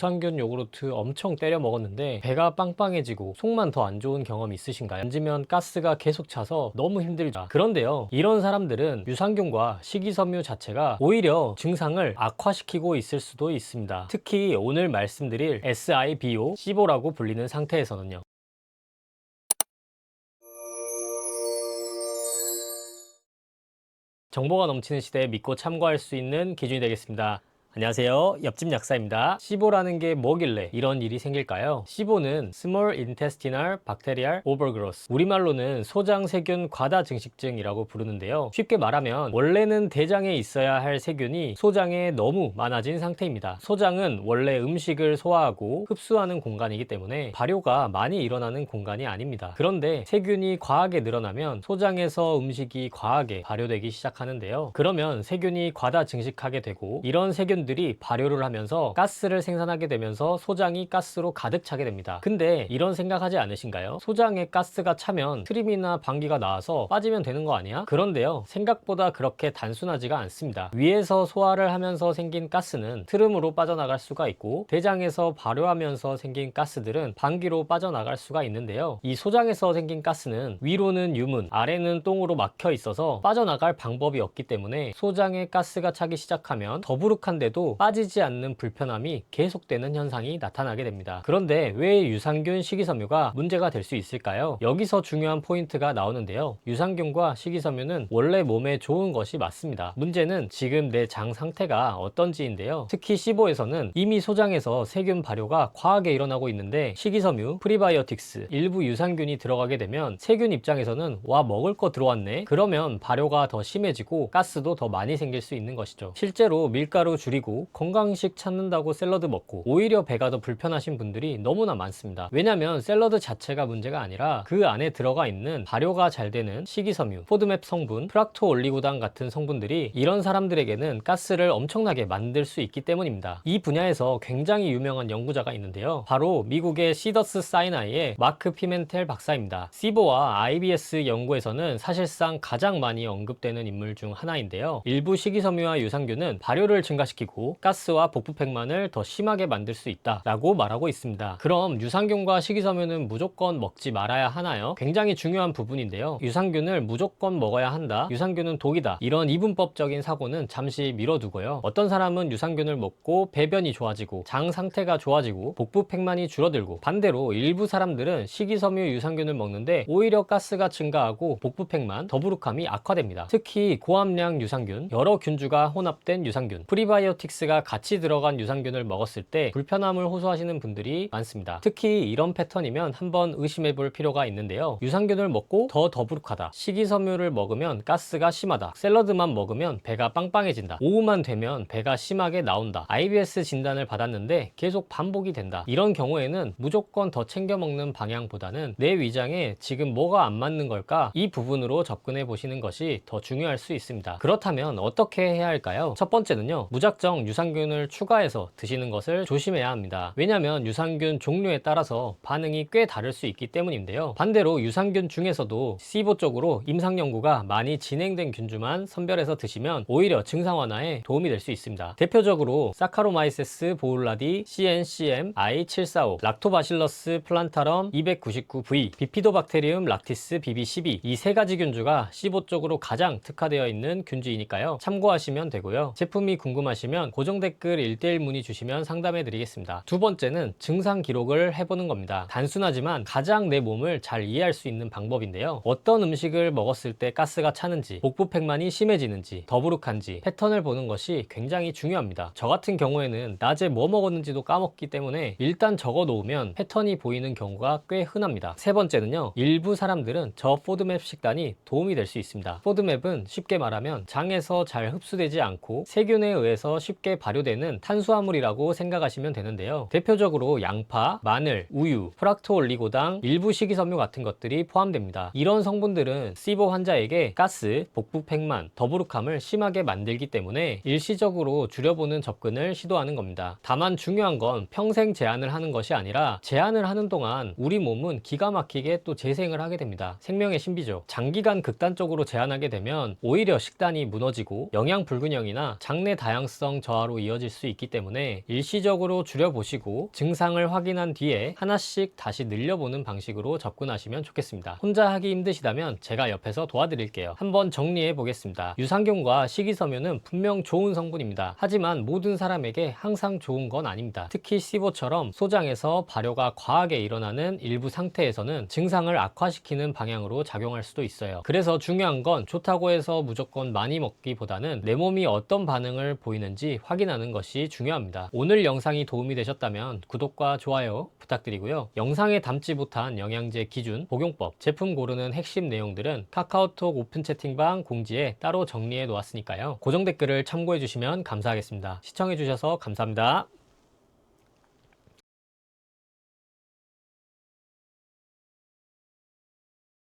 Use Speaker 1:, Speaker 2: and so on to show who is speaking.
Speaker 1: 유산균 요구르트 엄청 때려 먹었는데 배가 빵빵해지고 속만 더 안 좋은 경험 있으신가요? 앉으면 가스가 계속 차서 너무 힘들다. 그런데요, 이런 사람들은 유산균과 식이섬유 자체가 오히려 증상을 악화시키고 있을 수도 있습니다. 특히 오늘 말씀드릴 SIBO, 시보라고 불리는 상태에서는요. 정보가 넘치는 시대에 믿고 참고할 수 있는 기준이 되겠습니다. 안녕하세요, 옆집 약사입니다. 시보라는 게 뭐길래 이런 일이 생길까요? 시보는 Small Intestinal Bacterial Overgrowth, 우리말로는 소장세균 과다 증식증이라고 부르는데요. 쉽게 말하면 원래는 대장에 있어야 할 세균이 소장에 너무 많아진 상태입니다. 소장은 원래 음식을 소화하고 흡수하는 공간이기 때문에 발효가 많이 일어나는 공간이 아닙니다. 그런데 세균이 과하게 늘어나면 소장에서 음식이 과하게 발효되기 시작하는데요. 그러면 세균이 과다 증식하게 되고, 이런 세균들이 발효를 하면서 가스를 생산하게 되면서 소장이 가스로 가득 차게 됩니다. 근데 이런 생각하지 않으신가요? 소장에 가스가 차면 트림이나 방귀가 나와서 빠지면 되는 거 아니야? 그런데요, 생각보다 그렇게 단순하지가 않습니다. 위에서 소화를 하면서 생긴 가스는 트름으로 빠져나갈 수가 있고, 대장에서 발효하면서 생긴 가스들은 방귀로 빠져나갈 수가 있는데요. 이 소장에서 생긴 가스는 위로는 유문, 아래는 똥으로 막혀 있어서 빠져나갈 방법이 없기 때문에 소장에 가스가 차기 시작하면 더부룩한데도 빠지지 않는 불편함이 계속되는 현상이 나타나게 됩니다. 그런데 왜 유산균, 식이섬유가 문제가 될 수 있을까요? 여기서 중요한 포인트가 나오는데요. 유산균과 식이섬유는 원래 몸에 좋은 것이 맞습니다. 문제는 지금 내 장 상태가 어떤지인데요. 특히 시보에서는 이미 소장에서 세균 발효가 과하게 일어나고 있는데, 식이섬유, 프리바이오틱스, 일부 유산균이 들어가게 되면 세균 입장에서는 와, 먹을 거 들어왔네? 그러면 발효가 더 심해지고 가스도 더 많이 생길 수 있는 것이죠. 실제로 밀가루 줄이고 건강식 찾는다고 샐러드 먹고 오히려 배가 더 불편하신 분들이 너무나 많습니다. 왜냐면 샐러드 자체가 문제가 아니라 그 안에 들어가 있는 발효가 잘 되는 식이섬유, 포드맵 성분, 프락토올리고당 같은 성분들이 이런 사람들에게는 가스를 엄청나게 만들 수 있기 때문입니다. 이 분야에서 굉장히 유명한 연구자가 있는데요. 바로 미국의 시더스 사이나이의 마크 피멘텔 박사입니다. 시보와 IBS 연구에서는 사실상 가장 많이 언급되는 인물 중 하나인데요. 일부 식이섬유와 유산균은 발효를 증가시키고 가스와 복부팽만을 더 심하게 만들 수 있다 라고 말하고 있습니다. 그럼 유산균과 식이섬유는 무조건 먹지 말아야 하나요? 굉장히 중요한 부분인데요. 유산균을 무조건 먹어야 한다, 유산균은 독이다, 이런 이분법적인 사고는 잠시 미뤄두고요. 어떤 사람은 유산균을 먹고 배변이 좋아지고 장 상태가 좋아지고 복부팽만이 줄어들고, 반대로 일부 사람들은 식이섬유, 유산균을 먹는데 오히려 가스가 증가하고 복부팽만, 더부룩함이 악화됩니다. 특히 고함량 유산균, 여러 균주가 혼합된 유산균, 프리바이오틱스가 같이 들어간 유산균을 먹었을 때 불편함을 호소하시는 분들이 많습니다. 특히 이런 패턴이면 한번 의심해 볼 필요가 있는데요. 유산균을 먹고 더 더부룩하다, 식이섬유를 먹으면 가스가 심하다, 샐러드만 먹으면 배가 빵빵해진다, 오후만 되면 배가 심하게 나온다, IBS 진단을 받았는데 계속 반복이 된다, 이런 경우에는 무조건 더 챙겨 먹는 방향보다는 내 위장에 지금 뭐가 안 맞는 걸까, 이 부분으로 접근해 보시는 것이 더 중요할 수 있습니다. 그렇다면 어떻게 해야 할까요? 첫 번째는요, 무작정 유산균을 추가해서 드시는 것을 조심해야 합니다. 왜냐면 유산균 종류에 따라서 반응이 꽤 다를 수 있기 때문인데요. 반대로 유산균 중에서도 시보 쪽으로 임상 연구가 많이 진행된 균주만 선별해서 드시면 오히려 증상 완화에 도움이 될 수 있습니다. 대표적으로 사카로마이세스 보울라디 CNCM I745, 락토바실러스 플란타럼 299V, 비피도박테리움 락티스 BB12, 이 세 가지 균주가 시보 쪽으로 가장 특화되어 있는 균주이니까요. 참고하시면 되고요. 제품이 궁금하시면 고정 댓글 1:1 문의 주시면 상담해 드리겠습니다. 두 번째는 증상 기록을 해보는 겁니다. 단순하지만 가장 내 몸을 잘 이해할 수 있는 방법인데요. 어떤 음식을 먹었을 때 가스가 차는지, 복부팽만이 심해지는지, 더부룩한지 패턴을 보는 것이 굉장히 중요합니다. 저 같은 경우에는 낮에 뭐 먹었는지도 까먹기 때문에 일단 적어 놓으면 패턴이 보이는 경우가 꽤 흔합니다. 세 번째는요, 일부 사람들은 저 포드맵 식단이 도움이 될 수 있습니다. 포드맵은 쉽게 말하면 장에서 잘 흡수되지 않고 세균에 의해서 쉽게 발효되는 탄수화물이라고 생각하시면 되는데요. 대표적으로 양파, 마늘, 우유, 프락토올리고당, 일부 식이섬유 같은 것들이 포함됩니다. 이런 성분들은 시보 환자에게 가스, 복부팽만, 더부룩함을 심하게 만들기 때문에 일시적으로 줄여보는 접근을 시도하는 겁니다. 다만 중요한 건 평생 제한을 하는 것이 아니라 제한을 하는 동안 우리 몸은 기가 막히게 또 재생을 하게 됩니다. 생명의 신비죠. 장기간 극단적으로 제한하게 되면 오히려 식단이 무너지고 영양 불균형이나 장내 다양성 기능 저하로 이어질 수 있기 때문에 일시적으로 줄여보시고 증상을 확인한 뒤에 하나씩 다시 늘려보는 방식으로 접근하시면 좋겠습니다. 혼자 하기 힘드시다면 제가 옆에서 도와드릴게요. 한번 정리해 보겠습니다. 유산균과 식이섬유는 분명 좋은 성분입니다. 하지만 모든 사람에게 항상 좋은 건 아닙니다. 특히 시보처럼 소장에서 발효가 과하게 일어나는 일부 상태에서는 증상을 악화시키는 방향으로 작용할 수도 있어요. 그래서 중요한 건 좋다고 해서 무조건 많이 먹기보다는 내 몸이 어떤 반응을 보이는지 확인하는 것이 중요합니다. 오늘 영상이 도움이 되셨다면 구독과 좋아요 부탁드리고요. 영상에 담지 못한 영양제 기준, 복용법, 제품 고르는 핵심 내용들은 카카오톡 오픈 채팅방 공지에 따로 정리해 놓았으니까요. 고정 댓글을 참고해 주시면 감사하겠습니다. 시청해 주셔서 감사합니다.